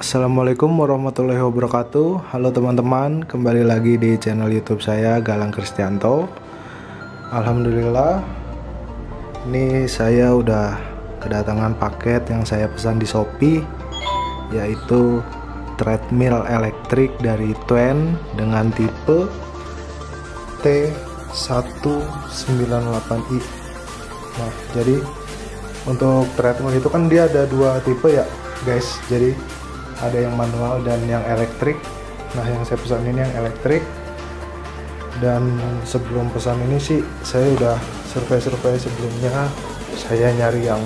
Assalamualaikum warahmatullahi wabarakatuh. Halo teman-teman, kembali lagi di channel YouTube saya Galang Kristianto. Alhamdulillah, ini saya udah kedatangan paket yang saya pesan di Shopee, yaitu treadmill elektrik dari Twain dengan tipe T198i. Nah, jadi untuk treadmill itu kan dia ada dua tipe ya guys, jadi ada yang manual dan yang elektrik. Nah, yang saya pesan ini yang elektrik, dan sebelum pesan ini sih saya udah survei sebelumnya. Saya nyari yang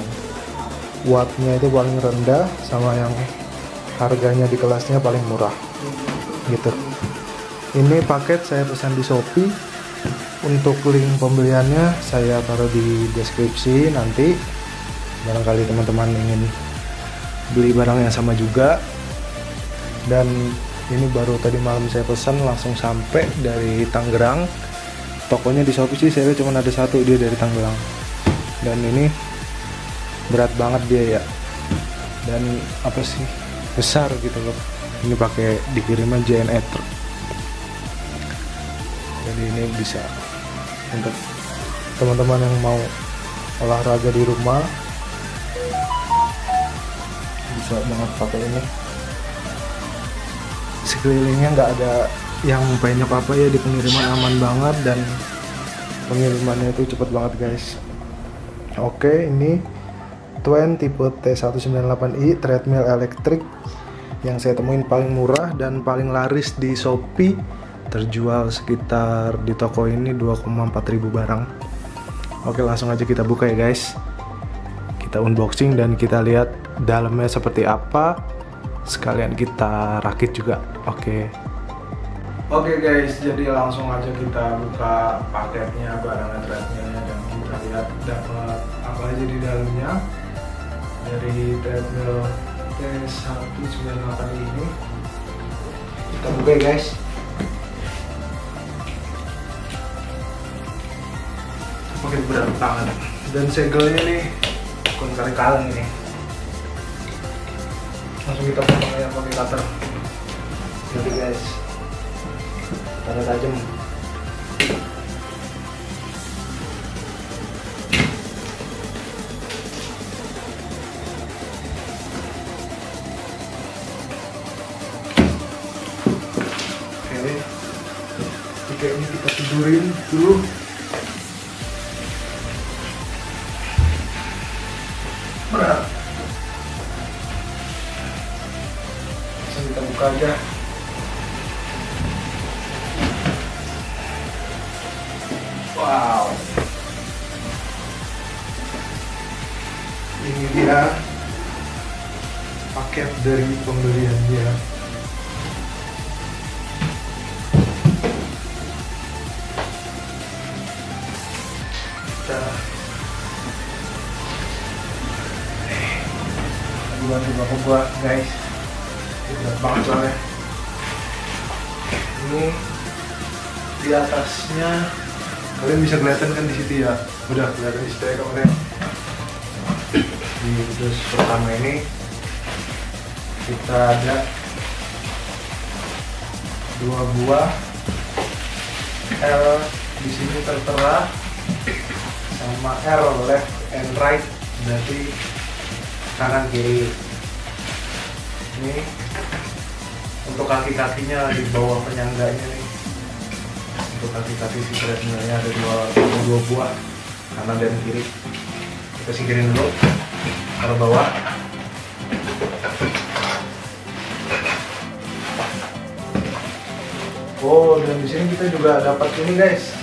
wattnya itu paling rendah sama yang harganya di kelasnya paling murah gitu. Ini paket saya pesan di Shopee. Untuk link pembeliannya saya taruh di deskripsi. Nanti barangkali teman-teman ingin beli barang yang sama juga. Dan ini baru tadi malam saya pesan, langsung sampai dari Tangerang. Tokonya di Shopee sih saya cuma ada satu, dia dari Tangerang. Dan ini berat banget dia ya, dan apa sih, besar gitu loh. Ini pakai dikiriman JNE Truk. Jadi ini bisa untuk teman-teman yang mau olahraga di rumah, bisa banget pakai ini. Sekelilingnya nggak ada yang penyok apa ya, di pengiriman aman banget, dan pengirimannya itu cepet banget guys. Oke, ini Twain tipe T198i treadmill elektrik yang saya temuin paling murah dan paling laris di Shopee. Terjual sekitar di toko ini 2,4 ribu barang. Oke, langsung aja kita buka ya guys. Kita unboxing dan kita lihat dalamnya seperti apa. Sekalian kita rakit juga. Oke guys, jadi langsung aja kita buka paketnya, barangnya, treadmillnya, dan kita lihat dapat apa aja di dalamnya. Dari treadmill T198 ini kita buka ya guys. Pakai berat banget, dan segelnya nih bukan kaleng-kaleng ini. Langsung kita potong ya pakai cutter. Jadi guys, cutter tajam. Oke, jika ini kita tidurin dulu. Berat. Kita buka aja. Wow, ini dia paket dari pembelian dia. Bantu bapak gua guys, berat banget soalnya. Ini di atasnya kalian bisa kelihatan kan di situ ya, udah kelihatan di situ ya kemarin. Di dus pertama ini kita ada dua buah L di sini tertera, sama R left and right, berarti kanan kiri. Ini untuk kaki-kakinya di bawah penyangganya nih. Untuk kaki-kaki si treadmillnya ada dua buah, kanan dan kiri. Kita singkirin dulu, taruh bawah. Oh, dan di sini kita juga dapat ini guys.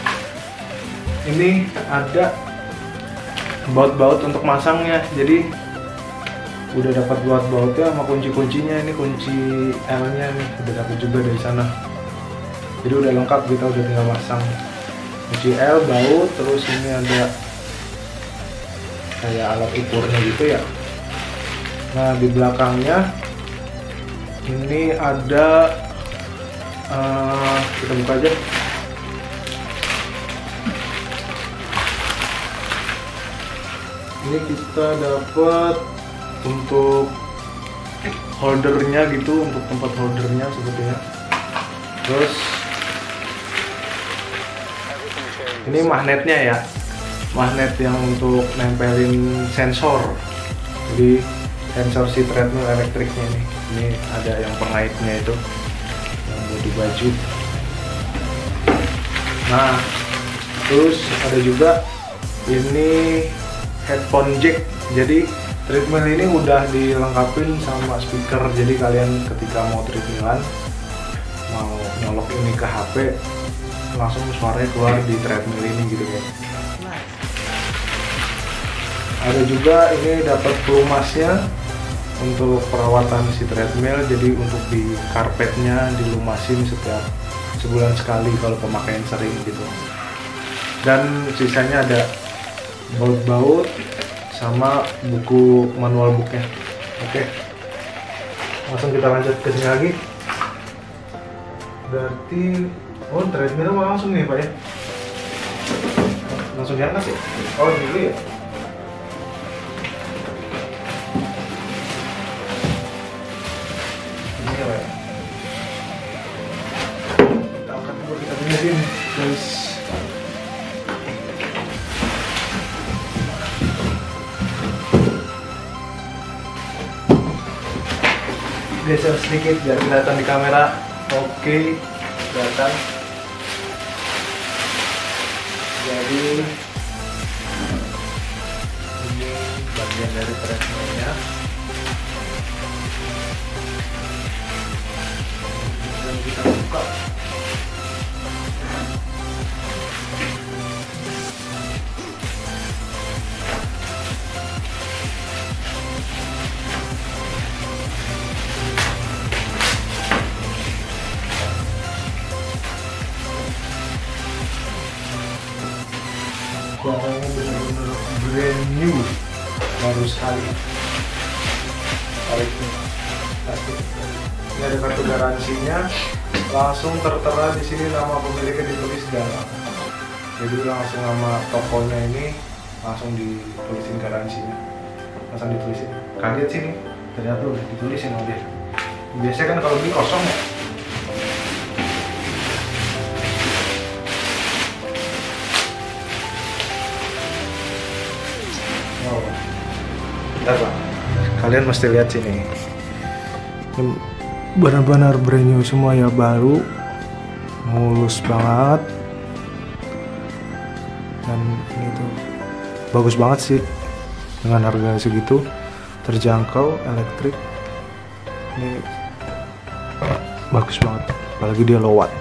Ini ada baut-baut untuk masangnya. Jadi udah dapat baut-bautnya sama kunci-kuncinya. Ini kunci L-nya nih udah dapat juga dari sana. Jadi udah lengkap, kita udah tinggal pasang kunci L, baut, terus ini ada kayak alat ukurnya gitu ya. Nah, di belakangnya ini ada kita buka aja. Ini kita dapat untuk holdernya gitu, untuk tempat holdernya sepertinya. Terus ini magnetnya ya, magnet yang untuk nempelin sensor. Jadi sensor si treadmill elektriknya ini ada yang pengaitnya itu, yang bodi baju. Nah, terus ada juga ini headphone jack. Jadi treadmill ini udah dilengkapin sama speaker. Jadi kalian ketika mau treadmillan, mau nyolok ini ke HP, langsung suaranya keluar di treadmill ini gitu ya. Ada juga ini dapat pelumasnya untuk perawatan si treadmill. Jadi untuk di karpetnya dilumasin setiap sebulan sekali kalau pemakaian sering gitu. Dan sisanya ada baut-baut sama buku manual booknya. Oke, langsung kita lanjut ke sini lagi. Berarti treadmill langsung nih Pak ya, langsung diangkat ya? Oh dulu ya. Ini ya Pak ya, kita angkat dulu, kita benerin guys. Geser sedikit biar kelihatan di kamera. Oke, kelihatan. Jadi ini bagian dari treadmillnya. Dan kita buka. Barangnya benar-benar brand new, baru sekali. Tariknya plastik. Ini ada kartu garansinya, langsung tertera di sini nama pemiliknya ditulis dalam. Jadi langsung nama tokonya ini langsung ditulisin garansinya, langsung ditulisin. Kaget sini, ternyata udah ditulisin sama dia. Biasanya kan kalau beli kosong ya. Bentar Pak, kalian mesti lihat sini. Ini benar-benar brand new semua ya, baru, mulus banget. Dan ini tuh bagus banget sih, dengan harga segitu, terjangkau, elektrik. Ini bagus banget, apalagi dia low watt.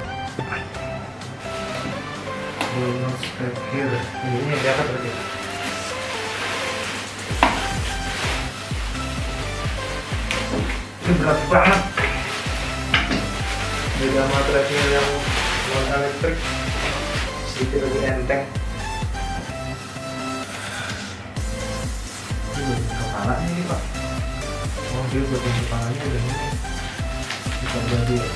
Ini yang diangkat berarti. Ini berat banget, beda sama treadmill yang non elektrik, sedikit lebih enteng. Ini bagian kepalanya ini Pak. Oh dia bagian kepalanya udah ini bisa jadi ya.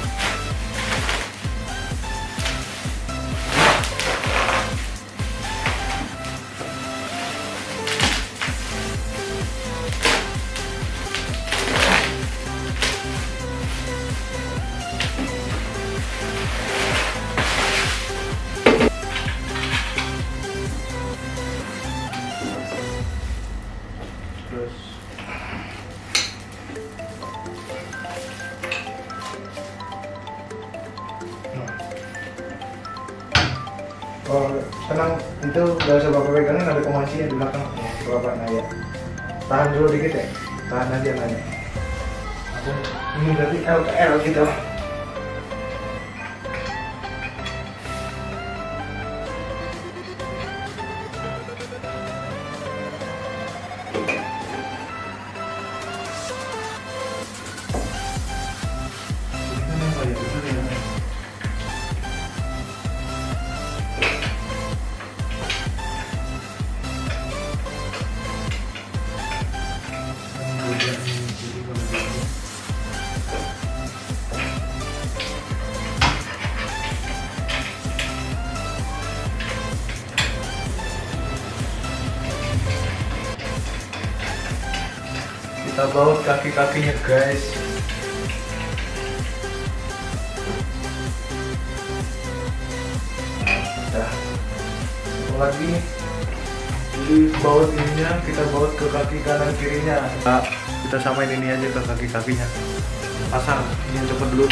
Oh, tenang, itu gak usah bapak pegangin, ada pemancinya di belakang. Bapak nanya, tahan dulu dikit ya, tahan aja nanya. Ini berarti L ke L gitu. Kita baut kaki-kakinya guys. lagi. Jadi baut ininya kita baut ke kaki kanan kirinya. Nah, kita samain ini aja ke kaki kakinya. Pasang ini cepet dulu.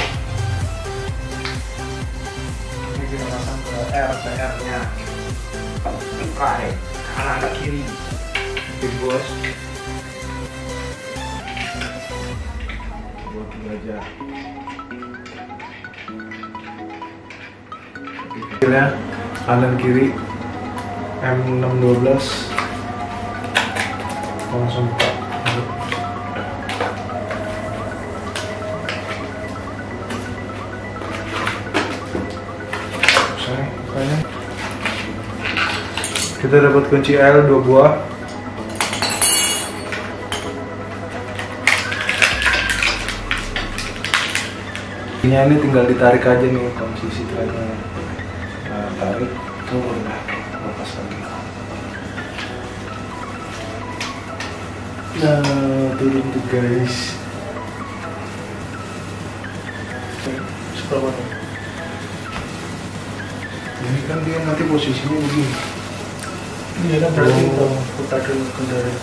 Ini kita pasang ke RPR-nya. Oke, kanan ke kiri. Big bos. Buat aja. Akhirnya kanan kiri M612 langsung buka. Kita dapat kunci L 2 buah. Ini tinggal ditarik aja nih kunci sitranya. Nah, tarik tuh udah lepas lagi. Nah, turun tuh guys. Seberapa nih? Ini kan dia nanti posisinya begini. Iya kan berarti putar dulu kendali.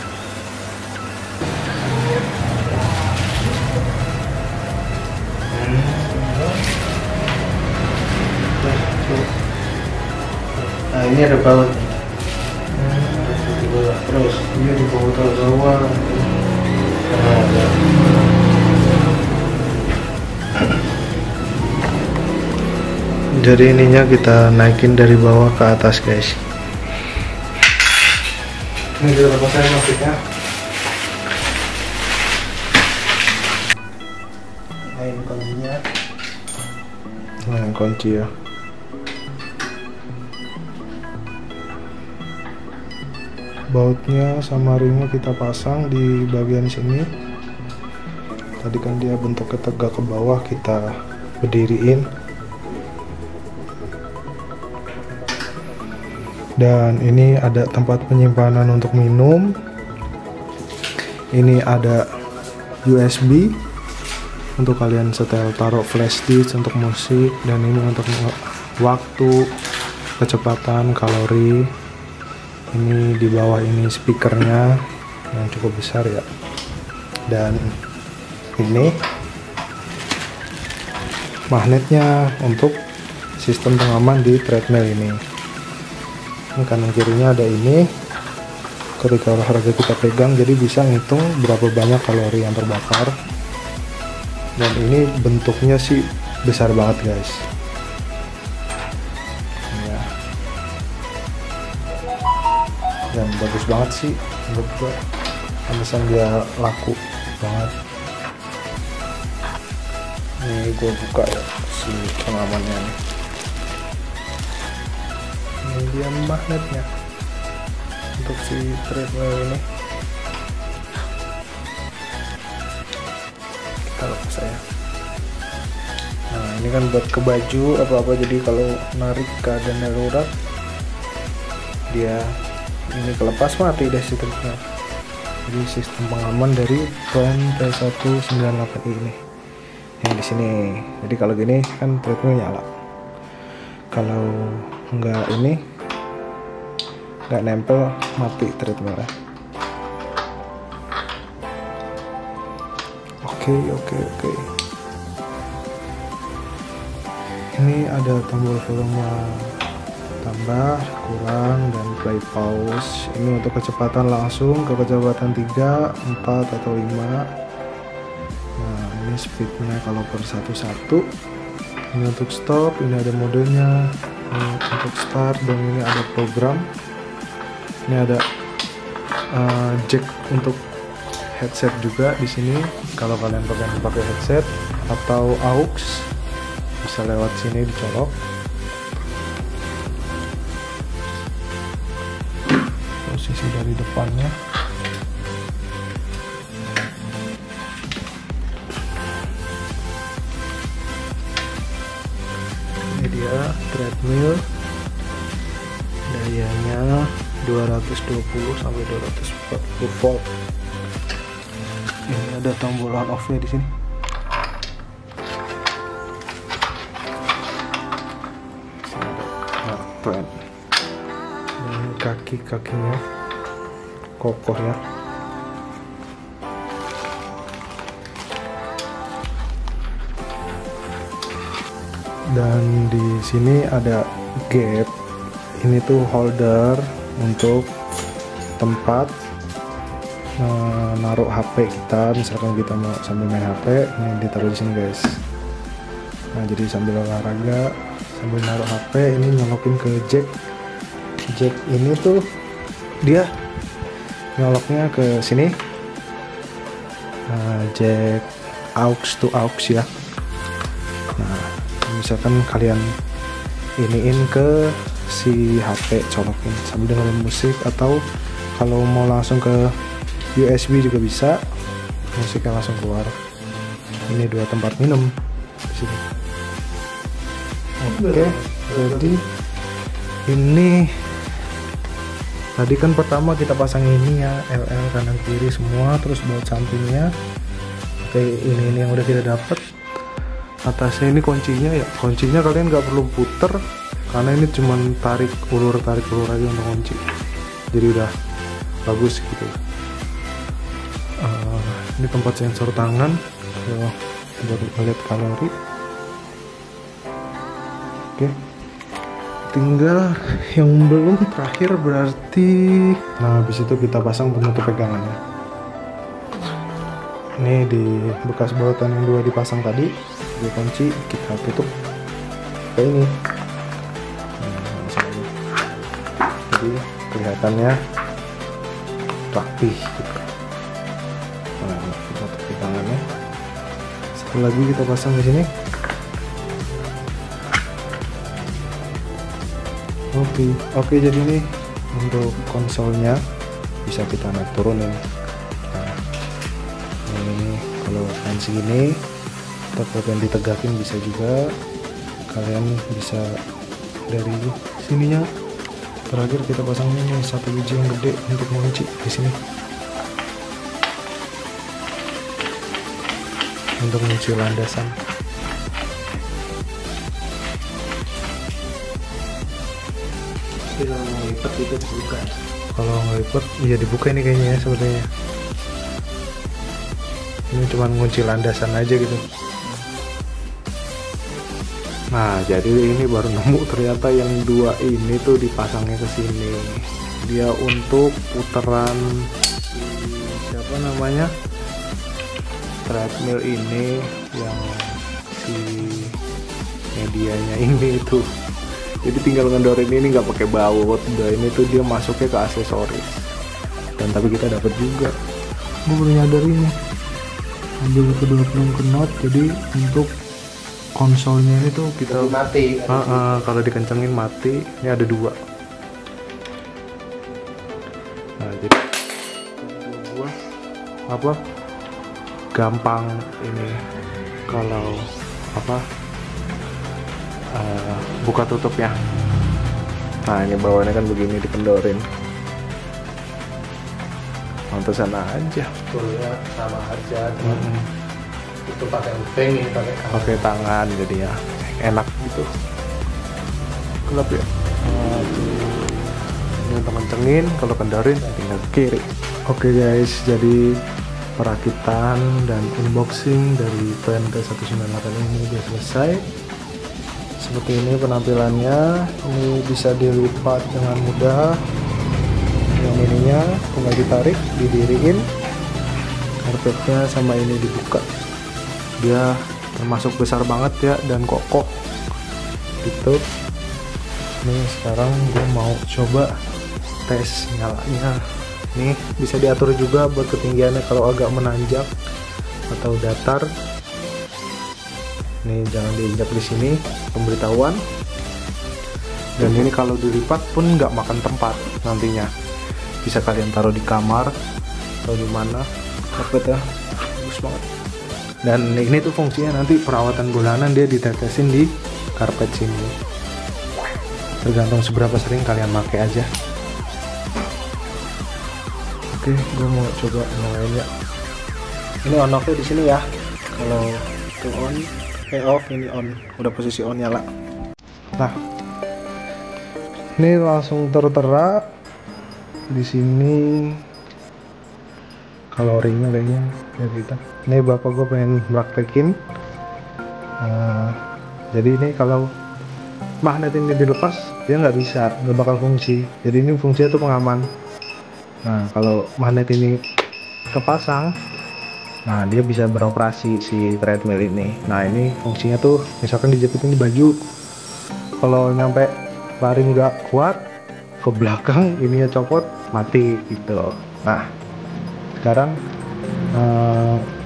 Nah ini ada baut. Terus dia di bawah bawah. Jadi ininya kita naikin dari bawah ke atas guys. Ini kita lepasin masuknya. Nah ini kuncinya. Nah yang kunci ya. Bautnya sama ringnya kita pasang di bagian sini. Tadi kan dia bentuknya tegak ke bawah, kita berdiriin. Dan ini ada tempat penyimpanan untuk minum. Ini ada USB untuk kalian setel taruh flash disk untuk musik, dan ini untuk waktu, kecepatan, kalori. Ini di bawah ini speakernya yang cukup besar ya. Dan ini magnetnya untuk sistem pengaman di treadmill ini. Ini kanan kirinya ada ini. Ketika olahraga kita pegang, jadi bisa ngitung berapa banyak kalori yang terbakar. Dan ini bentuknya sih besar banget guys. Ya. Dan bagus banget sih menurut gue. Pantesan dia laku banget. Ini gue buka ya si pengamannya nih. Ini dia magnetnya untuk si treadmill ini. Kita lepas ya. Nah ini kan buat ke baju apa-apa, jadi kalau narik keadaan darurat dia ini kelepas mati deh si triknya. Jadi sistem pengaman dari brand P198i ini yang di sini. Jadi kalau gini kan treadmill nyala. Kalau enggak ini nggak nempel, mati treadmillnya. Oke. Ini ada tombol volume tambah, kurang, dan play pause. Ini untuk kecepatan langsung ke kecepatan 3, 4, atau 5. Nah ini speednya kalau per 1-1. Ini untuk stop, ini ada modenya. Ini untuk start, dan ini ada program. Ini ada jack untuk headset juga di sini. Kalau kalian pakai headset atau aux, bisa lewat sini dicolok. Posisi dari depannya. Ini dia treadmill. Dayanya 220 sampai 240 volt. Ini ada tombol on off-nya di sini. Dan kaki-kakinya kokoh ya. Dan di sini ada gap. Ini tuh holder untuk tempat naruh HP kita. Misalkan kita mau sambil main HP, ini ditaruh di sini guys. Nah, jadi sambil olahraga, sambil naruh HP, ini nyolokin ke jack. Jack ini tuh dia nyoloknya ke sini. Jack aux to aux ya. Nah, misalkan kalian iniin ke si HP, colokin sambil dengerin musik, atau kalau mau langsung ke USB juga bisa, musiknya langsung keluar. Ini 2 tempat minum di sini. Oke, jadi ini tadi kan pertama kita pasang ini ya, LL kanan kiri semua, terus buat sampingnya. Oke, ini yang udah kita dapat. Atasnya ini kuncinya ya, kuncinya kalian nggak perlu puter karena ini cuman tarik ulur aja untuk kunci, jadi udah bagus gitu. Ini tempat sensor tangan buat melihat kalori. Oke, tinggal yang belum terakhir berarti. Nah, habis itu kita pasang penutup pegangannya. Ini di bekas bautان yang 2 dipasang tadi, di kunci kita tutup kayak ini. Jadi kelihatannya rapih gitu. Nah, penutup pegangannya. Satu lagi kita pasang di sini. Oke, jadi ini untuk konsolnya bisa kita naik turunin. Nah, ini kalau main segini, atau kalian ditegakin bisa juga. Kalian bisa dari sininya. Terakhir kita pasangnya nih 1 biji yang gede untuk mengunci di sini. Untuk mengunci landasan. Kalau mau lipat itu dibuka. Kalau ngelipet, iya dibuka ini kayaknya ya sebenarnya. Ini cuma ngunci landasan aja gitu. Nah, jadi ini baru nemu ternyata yang 2 ini tuh dipasangnya ke sini. Dia untuk putaran siapa namanya? Treadmill ini yang si medianya ini tuh. Jadi tinggal ngendorin ini nggak pakai baut. Udah ini tuh dia masuknya ke aksesoris. Dan tapi kita dapat juga. Gue baru nyadar ini. Ambil kedua knop, jadi untuk konsolnya ini tuh kita mati. kalau dikencengin mati. Ini ada 2. Nah, jadi gua apa gampang ini kalau buka tutupnya. Nah, ini bawahnya kan begini dikendorin. Pantesan aja. Toolnya sama aja, itu pakai upeng, ini pakai tangan, jadi ya enak gitu. Gelap ya. Ini untuk kencengin, kalau kendorin tinggal ke kiri. Oke guys, jadi perakitan dan unboxing dari PNT 198 ini udah selesai. Seperti ini penampilannya. Ini bisa dilipat dengan mudah. Yang ininya tinggal ditarik, didiriin. Karpetnya sama ini dibuka. Dia termasuk besar banget ya dan kokoh gitu. Nih sekarang gue mau coba tes nyalanya. Nih bisa diatur juga buat ketinggiannya kalau agak menanjak atau datar. Nih jangan diinjak di sini, pemberitahuan. Dan ini kalau dilipat pun nggak makan tempat nantinya. Bisa kalian taruh di kamar atau di mana. Karpetnya bagus banget. Dan ini tuh fungsinya nanti perawatan bulanan, dia ditetesin di karpet sini. Tergantung seberapa sering kalian pakai aja. Oke, gue mau coba nyalain ya. Ini on off-nya di sini ya. Kalau itu on, off, ini on. Udah posisi on nyala. Nah, ini langsung tertera di sini kalorinya kayaknya ya kita. Ini bapak gue pengen praktekin. Jadi ini kalau magnet ini dilepas dia nggak bisa, nggak bakal fungsi. Jadi ini fungsinya tuh pengaman. Nah kalau magnet ini kepasang, nah dia bisa beroperasi si treadmill ini. Nah ini fungsinya tuh misalkan dijepitin di baju, kalau nyampe lari nggak kuat ke belakang ininya copot mati gitu. Nah sekarang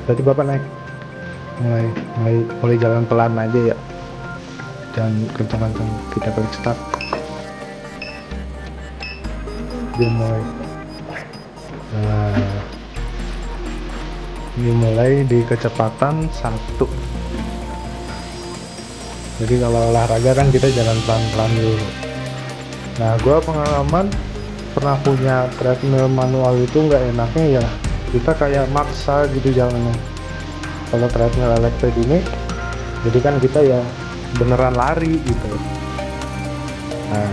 berarti bapak naik, mulai jalan pelan aja ya, jangan kencang-kencang, kita klik start. Dia mulai dimulai di kecepatan 1. Jadi kalau olahraga kan kita jalan pelan-pelan dulu. Nah gua pengalaman pernah punya treadmill manual itu nggak enaknya ya kita kayak maksa gitu jalannya. Kalau treadmill elektrik ini jadi kan kita ya beneran lari gitu. Nah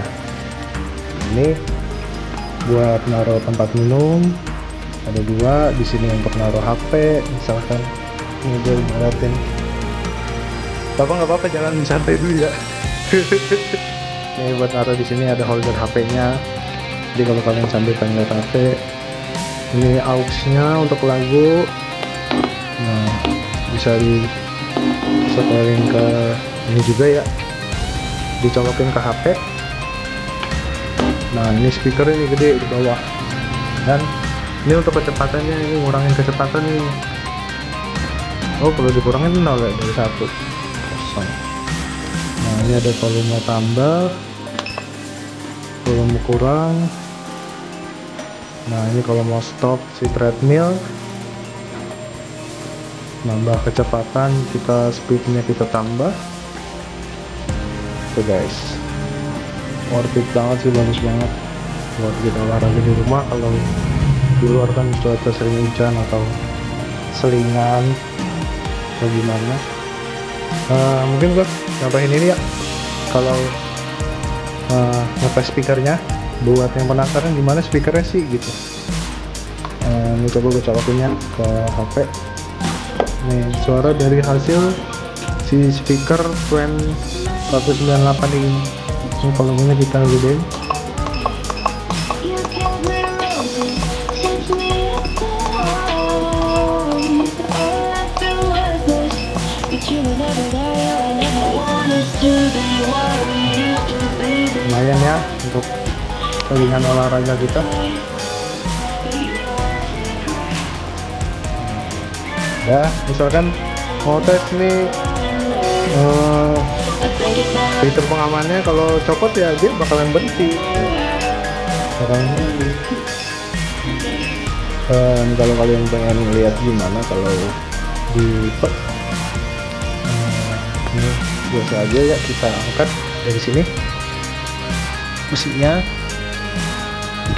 ini buat naruh tempat minum, ada 2 di sini untuk naruh HP misalkan. Ini dia ngeliatin bapak nggak apa-apa, jangan santai dulu ya. Ini buat naruh di sini, ada holder HP-nya. Jadi kalau kalian sambil pengen lihat HP, ini aux-nya untuk lagu. Nah bisa disetelin ke ini juga ya, dicolokin ke HP. Nah ini speaker ini gede di bawah, dan ini untuk kecepatannya, ini ngurangin kecepatan nih. Oh kalau dikurangin 0 ya, dari 1 kosong. Nah ini ada volume tambah, volume kurang. Nah ini kalau mau stop si treadmill, nambah kecepatan, kita speednya kita tambah. Tuh guys, worth it banget sih, bagus banget buat kita olahraga di rumah. Kalau di luar kan cuaca sering hujan atau selingan atau gimana. Mungkin gua contohin ini ya, kalau ngetes speakernya buat yang penasaran gimana speakernya sih gitu. Ini coba gue colokinnya ke HP. Nih suara dari hasil si speaker Twin 198 ini. Ini volumenya kita gedein. Lumayan ya untuk saringan olahraga kita. Ya misalkan mau tes nih fitur pengamannya, kalau copot ya dia bakalan berhenti. Kalau kalian pengen lihat gimana kalau di ini biasa aja ya, kita angkat dari sini mesinnya,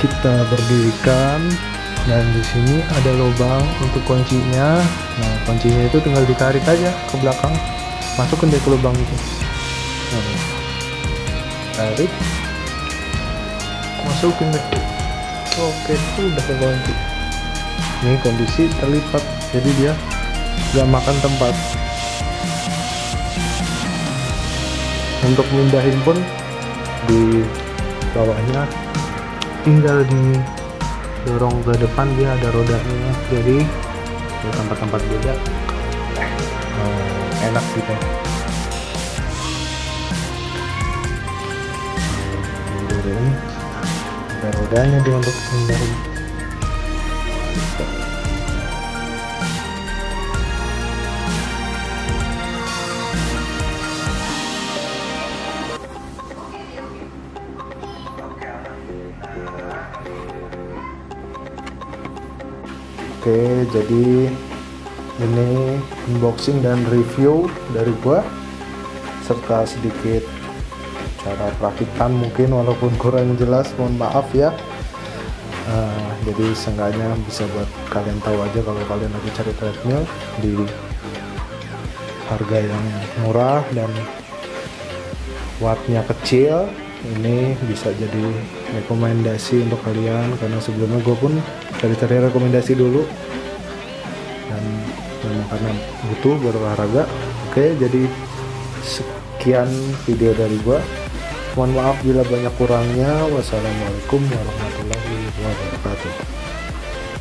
kita berdirikan, dan di sini ada lubang untuk kuncinya. Nah kuncinya itu tinggal ditarik aja ke belakang, masukin deh ke lubang itu. Nah, tarik, masukin deh. Oke, itu udah kekunci. Ini kondisi terlipat, jadi dia gak makan tempat. Untuk mindahin pun di bawahnya tinggal didorong ke depan, dia ada rodanya, jadi di tempat-tempat beda enak gitu. Mundurin, ada rodanya dia untuk mindahin. Oke, jadi ini unboxing dan review dari gua serta sedikit cara perakitan, mungkin walaupun kurang jelas, mohon maaf ya. Jadi seenggaknya bisa buat kalian tahu aja kalau kalian lagi cari treadmill di harga yang murah dan wattnya kecil, ini bisa jadi rekomendasi untuk kalian, karena sebelumnya gue pun cari-cari rekomendasi dulu dan memang karena butuh berolahraga. Oke, jadi sekian video dari gue. Mohon maaf bila banyak kurangnya. Wassalamualaikum warahmatullahi wabarakatuh.